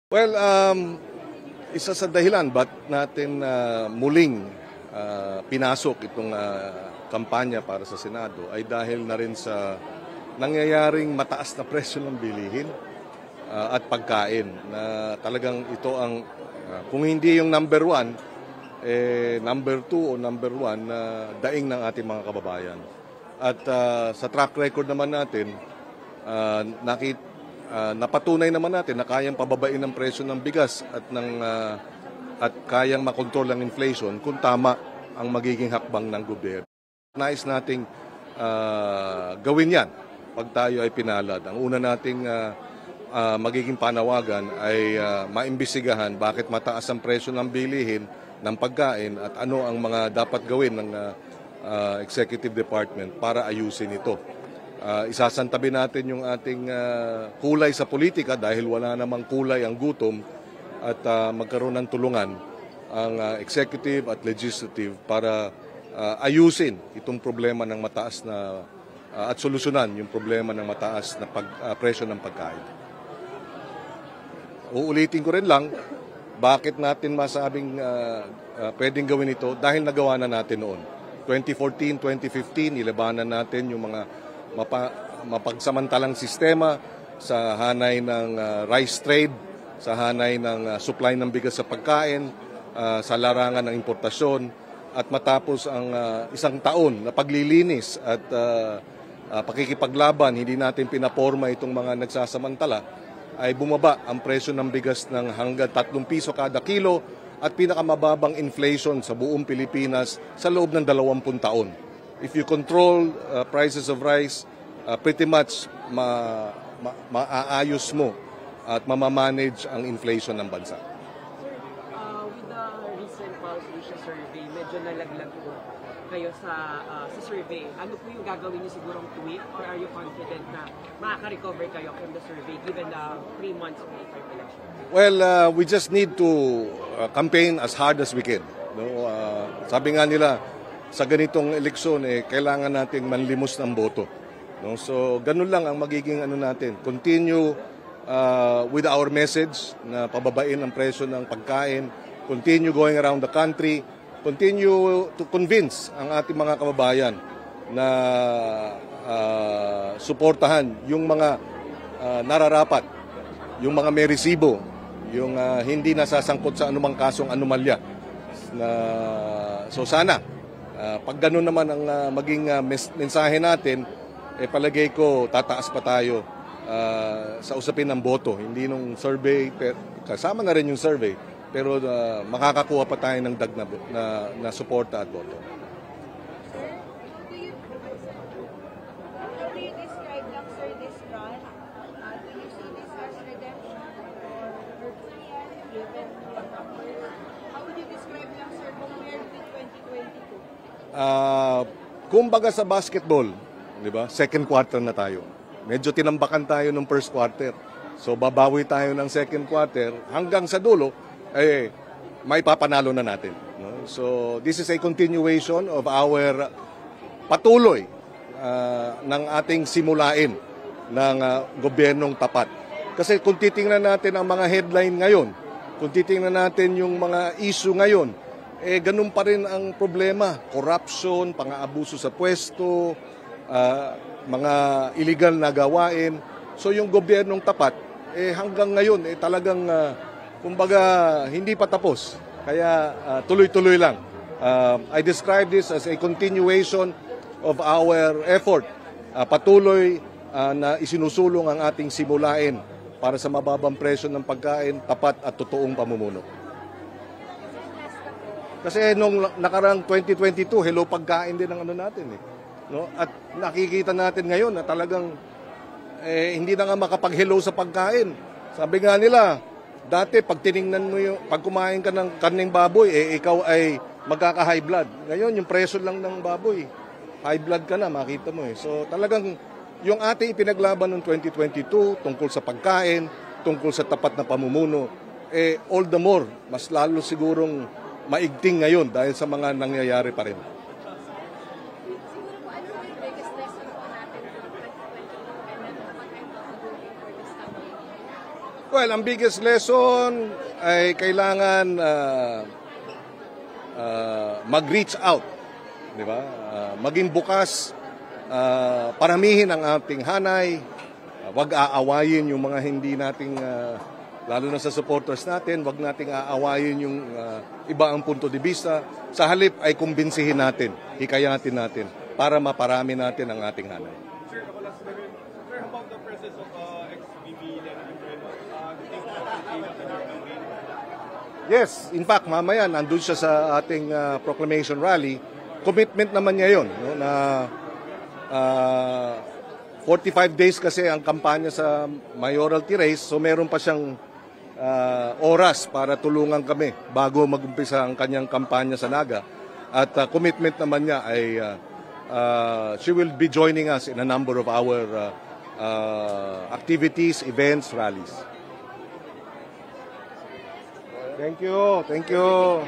Well, isa sa dahilan ba't natin muling pinasok itong kampanya para sa Senado ay dahil na rin sa nangyayaring mataas na presyo ng bilihin at pagkain na talagang ito ang kung hindi yung number one, number two o number one na daing ng ating mga kababayan. At sa track record naman natin, napatunay naman natin na kayang pababain ang presyo ng bigas at kayang makontrol ang inflation kung tama ang magiging hakbang ng gobyerno. Nais nating gawin yan pag tayo ay pinalad. Ang una nating magiging panawagan ay maimbisigahan bakit mataas ang presyo ng bilihin ng pagkain at ano ang mga dapat gawin ng Executive Department para ayusin ito. Isasantabi natin yung ating kulay sa politika dahil wala namang kulay ang gutom at magkaroon ng tulungan ang executive at legislative para ayusin itong problema ng mataas na at solusyonan yung problema ng mataas na presyo ng pagkain. Uulitin ko rin lang bakit natin masabing pwedeng gawin ito dahil nagawa na natin noon. 2014, 2015, nilabanan natin yung mga mapagsamantalang sistema sa hanay ng rice trade, sa hanay ng supply ng bigas sa pagkain, sa larangan ng importasyon, at matapos ang isang taon na paglilinis at pakikipaglaban, hindi natin pinaporma itong mga nagsasamantala, ay bumaba ang presyo ng bigas ng hanggang 3 piso kada kilo at pinakamababang inflation sa buong Pilipinas sa loob ng 20 taon. If you control prices of rice, pretty much maaayos mo at mamamanage ang inflation ng bansa. With the recent Pulse Asia survey, medyo nalaglag po kayo sa survey. Ano po yung gagawin niyo, sigurong tweak, or are you confident na makaka-recover kayo from the survey given the 3 months away from election? Well, we just need to campaign as hard as we can. No? Sabi nga nila, sa ganitong eleksyon, kailangan nating manlimos ng boto. No? So, ganun lang ang magiging natin. Continue with our message na pababain ang presyo ng pagkain. Continue going around the country. Continue to convince ang ating mga kababayan na suportahan yung mga nararapat, yung mga may resibo, yung hindi nasasangkot sa anumang kasong anomalya. So sana, pag gano'n naman ang maging mensahe natin, palagay ko tataas pa tayo sa usapin ng boto. Hindi nung survey, kasama na rin yung survey, pero makakakuha pa tayo ng dagdag na suporta at boto. How do you describe lang, sir, this run? Do you see this as redemption or plan given your numbers? How would you describe lang, sir, compared with 2022? Kumbaga sa basketball, di ba? Second quarter na tayo. Medyo tinambakan tayo ng first quarter. So babawi tayo ng second quarter hanggang sa dulo, may papanalo na natin. No? So this is a continuation of our patuloy ng ating simulain ng gobyernong tapat. Kasi kung titingnan natin ang mga headline ngayon, kung titingnan natin yung mga issue ngayon, ganun pa rin ang problema. Corruption, pang-aabuso sa pwesto, mga illegal na gawain. So yung gobyernong tapat, hanggang ngayon, talagang, kumbaga, hindi pa tapos. Kaya tuloy-tuloy lang. I describe this as a continuation of our effort. Patuloy na isinusulong ang ating simulain para sa mababang presyo ng pagkain, tapat at totoong pamumuno. Kasi nung nakarang 2022, hello pagkain din ang natin. No? At nakikita natin ngayon na talagang hindi na nga makapag-hello sa pagkain. Sabi nga nila, dati pag tiningnan mo pag kumain ka ng karneng baboy, ikaw ay magkaka-high blood. Ngayon, yung presyo lang ng baboy, high blood ka na, makita mo. So talagang yung ating ipinaglaban noong 2022 tungkol sa pagkain, tungkol sa tapat na pamumuno, all the more, mas lalo sigurong maigting ngayon dahil sa mga nangyayari pa rin. Siguro po, ano yung biggest lesson po natin from 2022 and then what kind of for this coming year? Well, ang biggest lesson ay kailangan mag-reach out, di ba? Maging bukas, paramihin ang ating hanay, wag aawayin yung mga hindi nating, lalo na sa supporters natin, wag nating aawayin yung iba ang punto de vista. Sa halip ay kumbinsihin natin, hikayatin natin para maparami natin ang ating hanay. Sir, ako last na rin. Sir, about the presence of ex-VP Lenny Moreno, do you think that Yes, in fact, mamaya nandun siya sa ating proclamation rally. Commitment naman niya yun, no, na 45 days kasi ang kampanya sa mayoralty race, so meron pa siyang oras para tulungan kami bago mag-umpisa ang kanyang kampanya sa Naga. At commitment naman niya ay she will be joining us in a number of our activities, events, rallies. Thank you. Thank you.